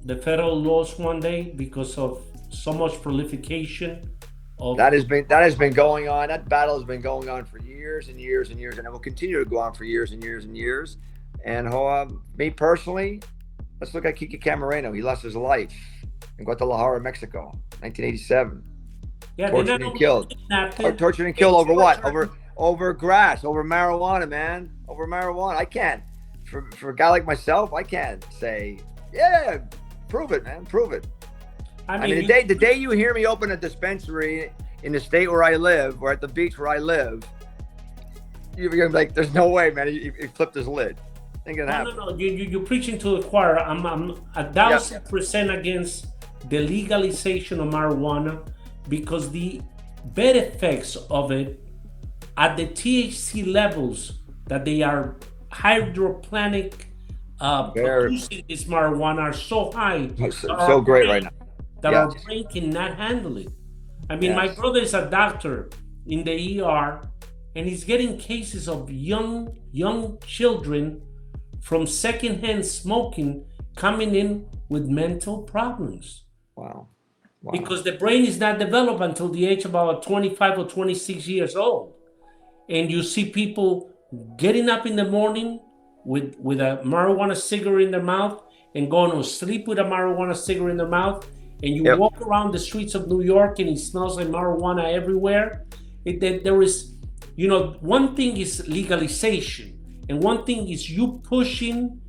the federal laws one day because of so much proliferation of that has been going on? That battle has been going on for years and years and years, and it will continue to go on for years and years and years. And me personally, let's look at Kiki Camarena. He lost his life in Guadalajara, Mexico, 1987. Yeah, Tortured and killed. Tortured and killed over what? Over grass, over marijuana, man. Over marijuana. I can't. For a guy like myself, I can't say, yeah, prove it, man. Prove it. I mean, the day you hear me open a dispensary in the state where I live, or at the beach where I live, you're gonna be like, "There's no way, man." He flipped his lid. Ain't gonna happen. No. You're preaching to the choir. I'm 1,000% against the legalization of marijuana because the bad effects of it at the THC levels that they are hydroponic producing this marijuana are so high. So great right now. That our brain cannot handle it. I mean, my brother is a doctor in the ER, and he's getting cases of young children from secondhand smoking coming in with mental problems. Wow. Because the brain is not developed until the age of about 25 or 26 years old. And you see people getting up in the morning with a marijuana cigarette in their mouth and going to sleep with a marijuana cigarette in their mouth. And you walk around the streets of New York and it smells like marijuana everywhere. There is, one thing is legalization, and one thing is you pushing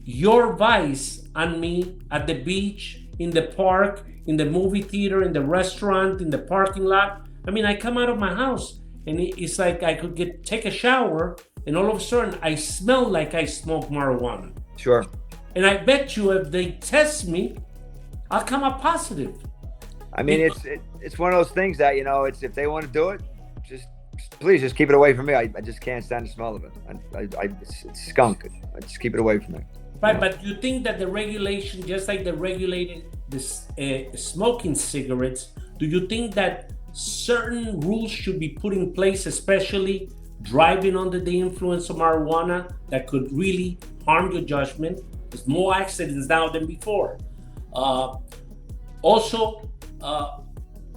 your vice on me at the beach, in the park, in the movie theater, in the restaurant, in the parking lot. I mean, I come out of my house and it's like I could take a shower and all of a sudden I smell like I smoke marijuana. Sure. And I bet you if they test me, I'll come up positive. I mean, it's one of those things that, it's if they want to do it, please just keep it away from me. I just can't stand the smell of it. It's skunk. Just keep it away from me. Right, but you think that the regulation, just like they regulated this smoking cigarettes, do you think that certain rules should be put in place, especially driving under the influence of marijuana, that could really harm your judgment? There's more accidents now than before.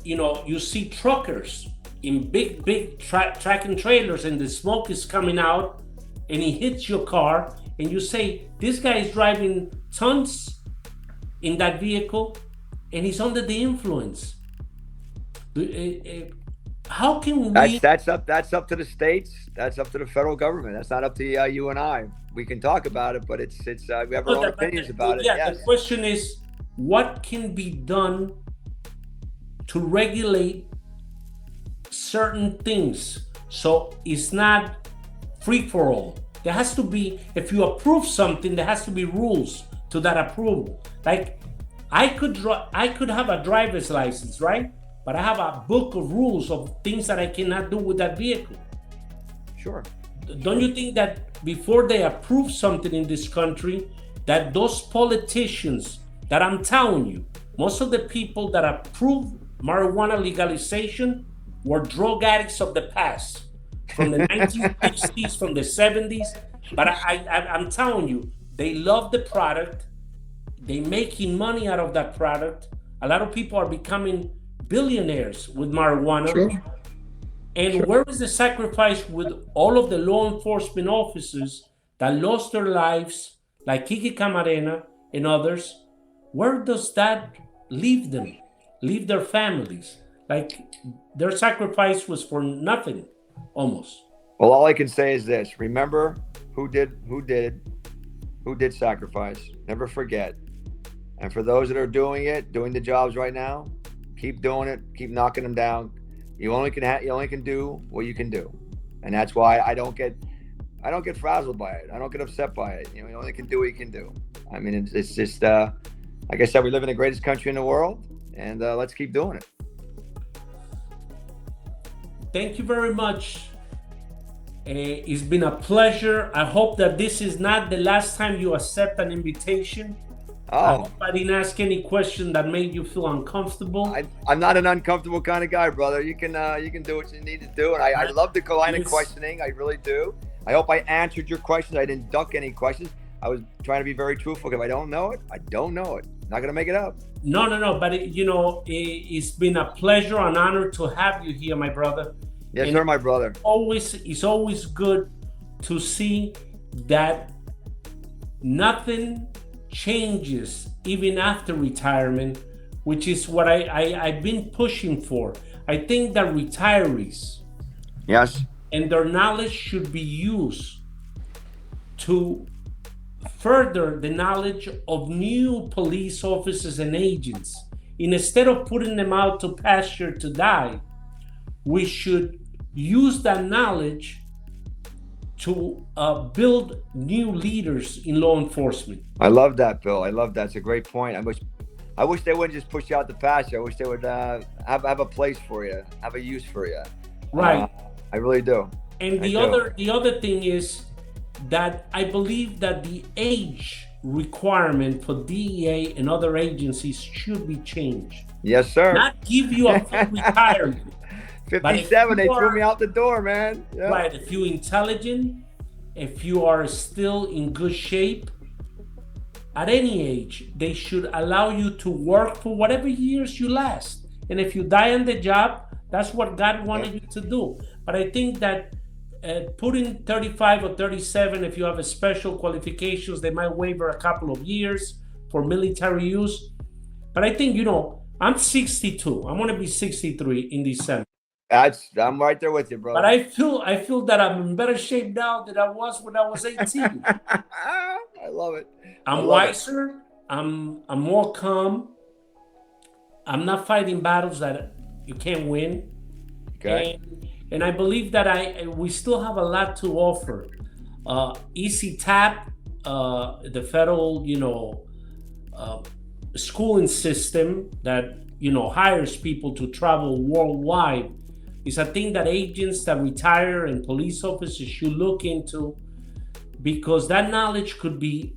You see truckers in big tracking trailers and the smoke is coming out and he hits your car and you say, this guy is driving tons in that vehicle and he's under the influence. How can we... That's up to the states. That's up to the federal government. That's not up to you and I. We can talk about it, but it's we have our own opinions about it. Yeah, the question is, what can be done to regulate certain things so it's not free for all? There has to be, if you approve something, there has to be rules to that approval. Like I could have a driver's license, right? But I have a book of rules of things that I cannot do with that vehicle. Sure. Don't you think that before they approve something in this country, that those politicians that I'm telling you, most of the people that approve marijuana legalization were drug addicts of the past, from the 1960s, from the 70s. But I'm telling you, they love the product. They're making money out of that product. A lot of people are becoming billionaires with marijuana. Sure. And where is the sacrifice with all of the law enforcement officers that lost their lives, like Kiki Camarena and others? Where does that leave them? Leave their families? Like their sacrifice was for nothing, almost. Well, all I can say is this: remember who did sacrifice. Never forget. And for those that are doing the jobs right now, keep doing it. Keep knocking them down. You only can do what you can do, and that's why I don't get frazzled by it. I don't get upset by it. You only can do what you can do. I mean, it's just like I said, we live in the greatest country in the world, and let's keep doing it. Thank you very much. It's been a pleasure. I hope that this is not the last time you accept an invitation. I Oh, hope I didn't ask any question that made you feel uncomfortable. I'm not an uncomfortable kind of guy, brother. You can do what you need to do, and I love the line of questioning. I really do. I hope I answered your questions. I didn't duck any questions. I was trying to be very truthful. If I don't know it, I don't know it. I'm not gonna make it up. No. But it's been a pleasure, an honor to have you here, my brother. Yes, And sir, my brother. It's always good to see that nothing changes even after retirement, which is what I've been pushing for. I think that retirees, Yes, and their knowledge should be used to further the knowledge of new police officers and agents. Instead of putting them out to pasture to die, we should use that knowledge to build new leaders in law enforcement. I love that, Bill. I love that. It's a great point. I wish they wouldn't just push you out the pasture. I wish they would have a place for you, have a use for you. Right. I really do. And the other thing is that I believe that the age requirement for DEA and other agencies should be changed. Yes, sir. Not give you a full retirement. 57, they threw me out the door, man. Yeah. Right. If you're intelligent, if you are still in good shape, at any age, they should allow you to work for whatever years you last. And if you die on the job, that's what God wanted you to do. But I think that putting 35 or 37, if you have a special qualifications, they might waiver a couple of years for military use. But I think, I'm 62. I'm going to be 63 in December. I'm right there with you, brother. But I feel that I'm in better shape now than I was when I was 18. I love it. I'm wiser. I'm more calm. I'm not fighting battles that you can't win. Okay. And I believe that we still have a lot to offer. Easy Tap, the federal, schooling system that hires people to travel worldwide, is a thing that agents that retire and police officers should look into, because that knowledge could be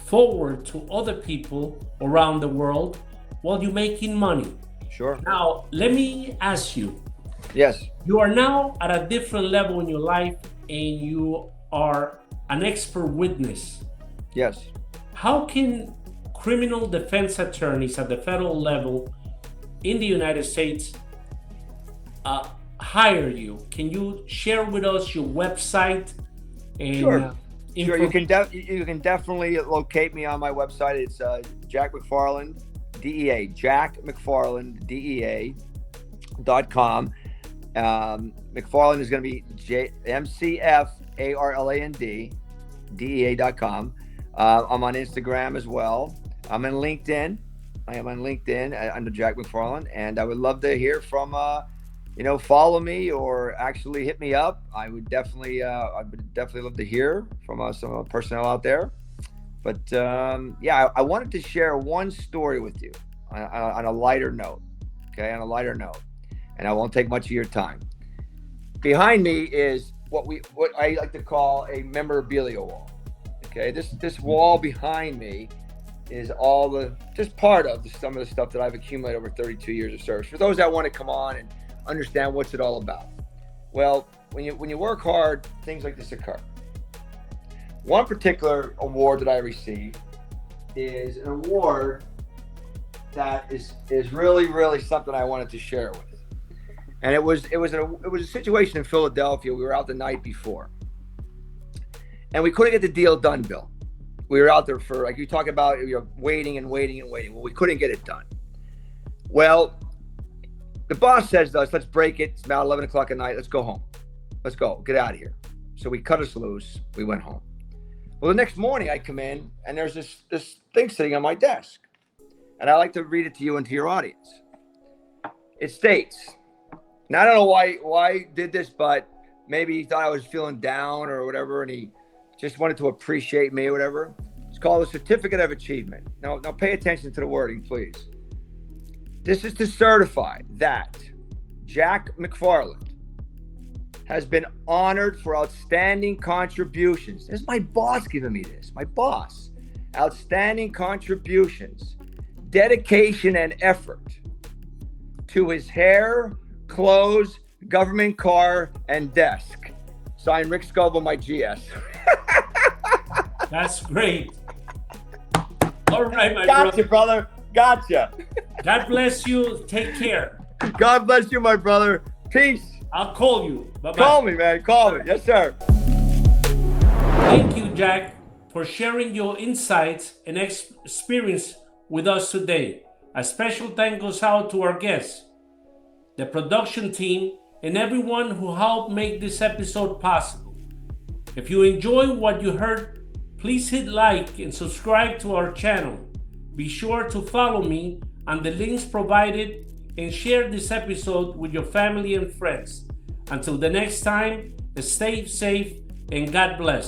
forward to other people around the world while you're making money. Sure. Now, let me ask you. Yes. You are now at a different level in your life, and you are an expert witness. Yes. How can criminal defense attorneys at the federal level in the United States hire you? Can you share with us your website? And, sure. Sure. You can definitely locate me on my website. It's Jack McFarland, DEA. Jack McFarland, DEA.com. McFarland is going to be MCFARLAND, DEA.com. I'm on Instagram as well. I'm on LinkedIn. I am on LinkedIn under Jack McFarland, and I would love to hear from follow me or actually hit me up. I would definitely love to hear from some personnel out there. But I wanted to share one story with you on a lighter note. Okay, on a lighter note, and I won't take much of your time. Behind me is what I like to call a memorabilia wall. Okay, this wall behind me is just part of some of the stuff that I've accumulated over 32 years of service. For those that want to come on and understand what's it all about. Well, when you work hard, things like this occur. One particular award that I received is an award that is really, really something I wanted to share with. And it was a situation in Philadelphia. We were out the night before, and we couldn't get the deal done, Bill. We were out there for, like you talk about, waiting and waiting and waiting. Well, we couldn't get it done. Well, the boss says to us, let's break it. It's about 11 o'clock at night. Let's go home. Let's go. Get out of here. So we cut us loose. We went home. Well, the next morning I come in and there's this thing sitting on my desk. And I like to read it to you and to your audience. It states, now I don't know why he did this, but maybe he thought I was feeling down or whatever, and he just wanted to appreciate me or whatever. It's called a Certificate of Achievement. Now pay attention to the wording, please. This is to certify that Jack McFarland, has been honored for outstanding contributions. This is my boss giving me this, my boss. Outstanding contributions, dedication, and effort to his hair, clothes, government car, and desk. Signed, Rick Scoville, my GS. That's great. All right, my Gotcha, brother. Gotcha. God bless you. Take care. God bless you, my brother. Peace. I'll call you. Bye-bye. Call me, man. Call me. Yes, sir. Thank you, Jack, for sharing your insights and experience with us today. A special thank goes out to our guests, the production team, and everyone who helped make this episode possible. If you enjoy what you heard, please hit like and subscribe to our channel. Be sure to follow me on the links provided and share this episode with your family and friends. Until the next time, stay safe and God bless.